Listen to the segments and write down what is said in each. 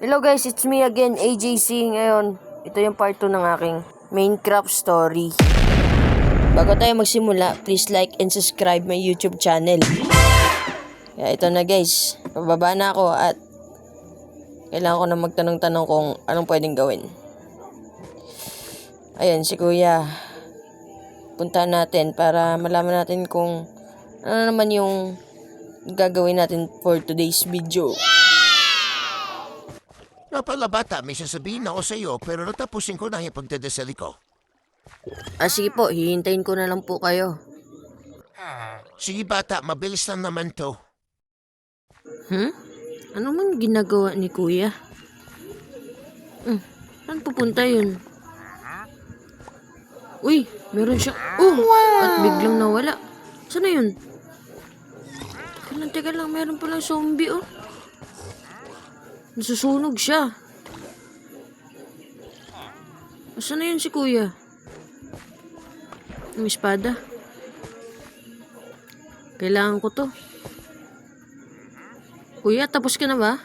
Hello guys, it's me again, AJC. Ngayon, ito yung part 2 ng aking Minecraft story. Bago tayo magsimula, please like and subscribe my YouTube channel. Kaya ito na guys, pababa na ako at kailangan ko na magtanong-tanong kung anong pwedeng gawin. Ayan, si Kuya. Puntahan natin para malaman natin kung ano naman yung gagawin natin for today's video. Nga pala bata, may sasabihin ako sa iyo pero natapusin ko na yung pagdadasali ko. Sige po, hihintayin ko na lang po kayo. Sige bata, mabilis lang naman to. Ano man ginagawa ni Kuya? Saan pupunta yun? Uy, meron siya. At biglang nawala. Saan na yun? Teka lang, meron palang zombie Nasusunog siya. Saan na yun si Kuya? Ang espada. Kailangan ko to. Kuya, tapos ka na ba?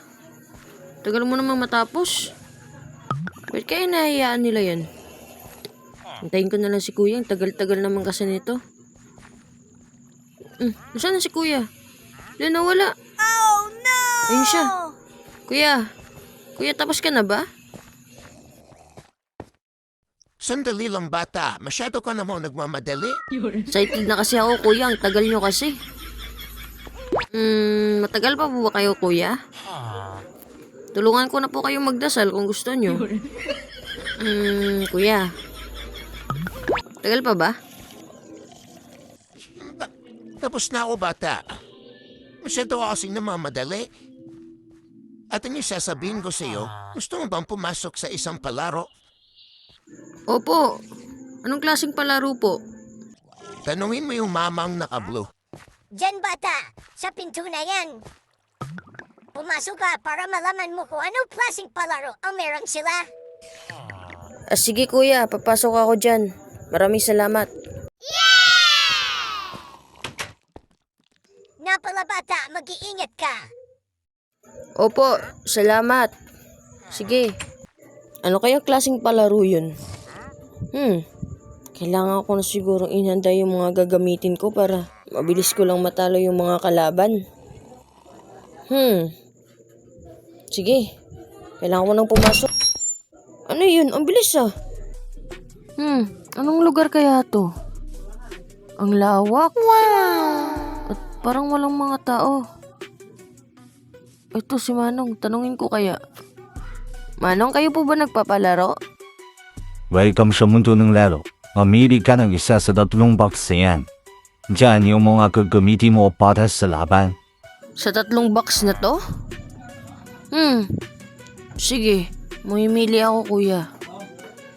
Tagal mo namang matapos. Ba't kaya nahihayaan nila yan? Hintayin ko na lang si Kuya. Ang tagal-tagal naman kasi nito. Saan na si Kuya? Wala nawala. Oh no! Ayun siya. Kuya, tapos ka na ba? Sandali lang bata, masyado ka naman nagmamadali. Excited na kasi ako, Kuya. Ang tagal nyo kasi. Matagal pa po ba kayo, Kuya? Tulungan ko na po kayo magdasal kung gusto nyo. Kuya. Tagal pa ba? Tapos na ako bata. Masyado ako kasing namamadali. At ang sasabihin ko sa iyo, gusto mo bang pumasok sa isang palaro? Opo. Anong klaseng palaro po? Tanungin mo yung mamang naka-blue. Diyan bata, sa pinto na yan. Pumasok ka para malaman mo kung anong klaseng palaro ang meron sila. Sige Kuya, papasok ako dyan. Maraming salamat. Napala bata, mag-iingat ka. Opo, salamat. Sige. Ano kayang klaseng palaro yun? Kailangan ko na siguro inhanda yung mga gagamitin ko para mabilis ko lang matalo yung mga kalaban. Sige. Kailangan ko nang pumasok. Ano yun? Ang bilis Anong lugar kaya to? Ang lawak. Wow! At parang walang mga tao. Ito si Manong. Tanungin ko kaya. Manong, kayo po ba nagpapalaro? Welcome sa mundo ng laro. Mamili ka ng isa sa 3 box yan. Diyan yung mga gagamitin mo para sa laban. Sa 3 box na to? Sige. Mamimili ako, Kuya.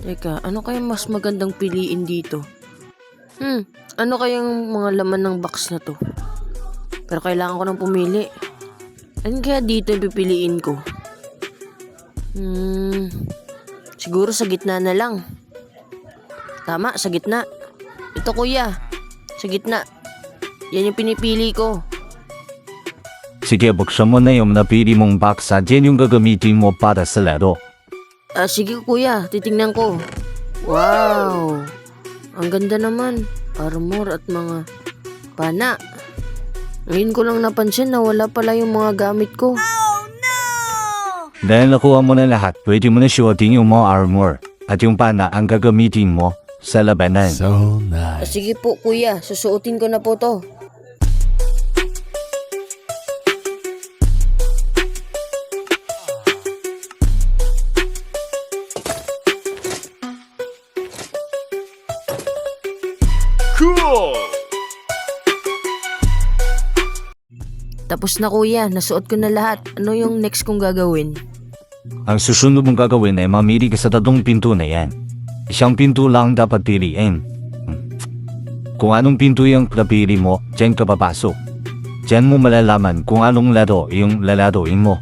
Teka, ano kayang mas magandang piliin dito? Ano kayang mga laman ng box na to? Pero kailangan ko nang pumili. Ano kaya dito yung pipiliin ko? Siguro sa gitna na lang. Tama, sa gitna. Ito Kuya, sa gitna. Yan yung pinipili ko. Sige, buksan mo na yung napili mong box at yan yung gagamitin mo para sa laro. Sige Kuya, titingnan ko. Wow! Ang ganda naman. Armor at mga pana. Ngayon ko lang napansin na wala pala yung mga gamit ko. Oh no! Dahil nakuha mo na lahat, pwede mo na suotin yung mga armor at yung pana ang gagamitin mo sa labanan. So nice. Sige po Kuya, susuotin ko na po to. Tapos na Kuya, nasuot ko na lahat. Ano yung next kong gagawin? Ang susunod mong gagawin ay mamili ka sa 3 pinto na yan. Isang pinto lang dapat piliin. Kung anong pinto yung napili mo, dyan ka papasok. Dyan mo malalaman kung anong laro yung lalaroin mo.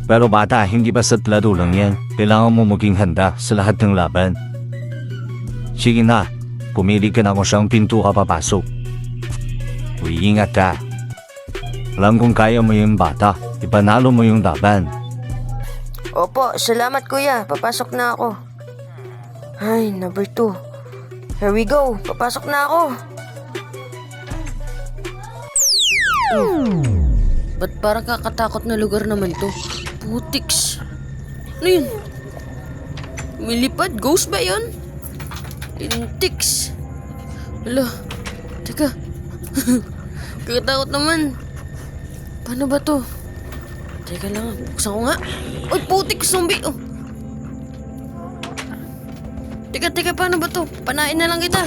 Pero bata, hindi basta't laro lang yan. Kailangan mo maging handa sa lahat ng laban. Sige na, pumili ka na kung siyang pinto ka papasok. Uy, ingat ka. Alam kung kaya mo yung bata, ipanalo mo yung laban. Opo, salamat kuya. Papasok na ako. Ay, number 2. Here we go. Papasok na ako. Ba't parang kakatakot na lugar naman to? Putiks. Ano yun? Milipad? Ghost ba yun? Intiks. Hala. Teka. Kakatakot naman. Paano ba to? Teka lang. Buksan ko nga. Uy, putik. Zombie. Oh. Teka. Paano ba to? Panain na lang kita.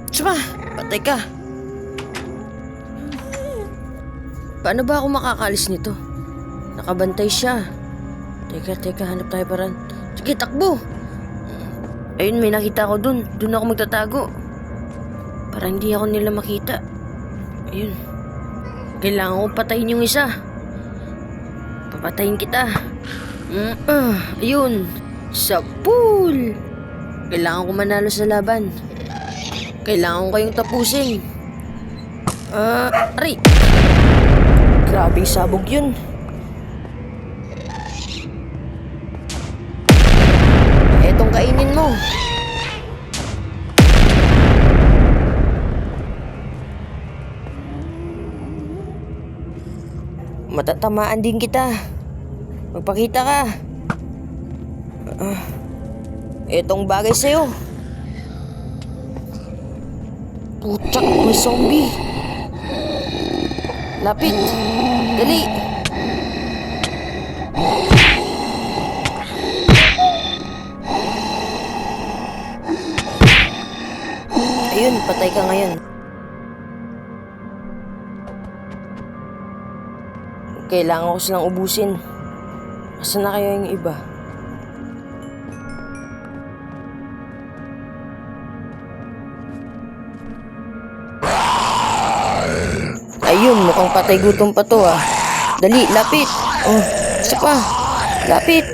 Tsaka. Patay ka. Paano ba ako makakalis nito? Nakabantay siya. Teka, hanap tayo paraan. Sige, takbo! Ayun, may nakita ko dun. Dun ako magtatago. Para hindi ako nila makita. Ayun. Kailangan ko patayin yung isa. Papatayin kita. Ayun. Sa pool. Kailangan ko manalo sa laban. Kailangan ko kayong tapusin. Aray! Grabing sabog yun. Etong kainin mo. Matatamaan din kita. Magpakita ka. Etong bagay sa'yo. Putsak, may zombie. Lapit. Dali. Ayun, patay ka ngayon. Kailangan ko silang ubusin. Asan na kaya yung iba? Ayun, mukhang patay gutom pa to ah. Dali, lapit. Oh, isa pa. Lapit.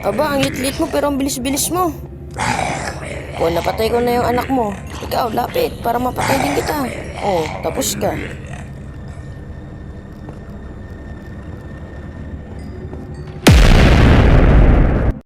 Aba, ang lit-lit mo pero ang bilis-bilis mo. Kung napatay ko na yung anak mo, ikaw, lapit para mapatay din kita. Oh, tapos ka.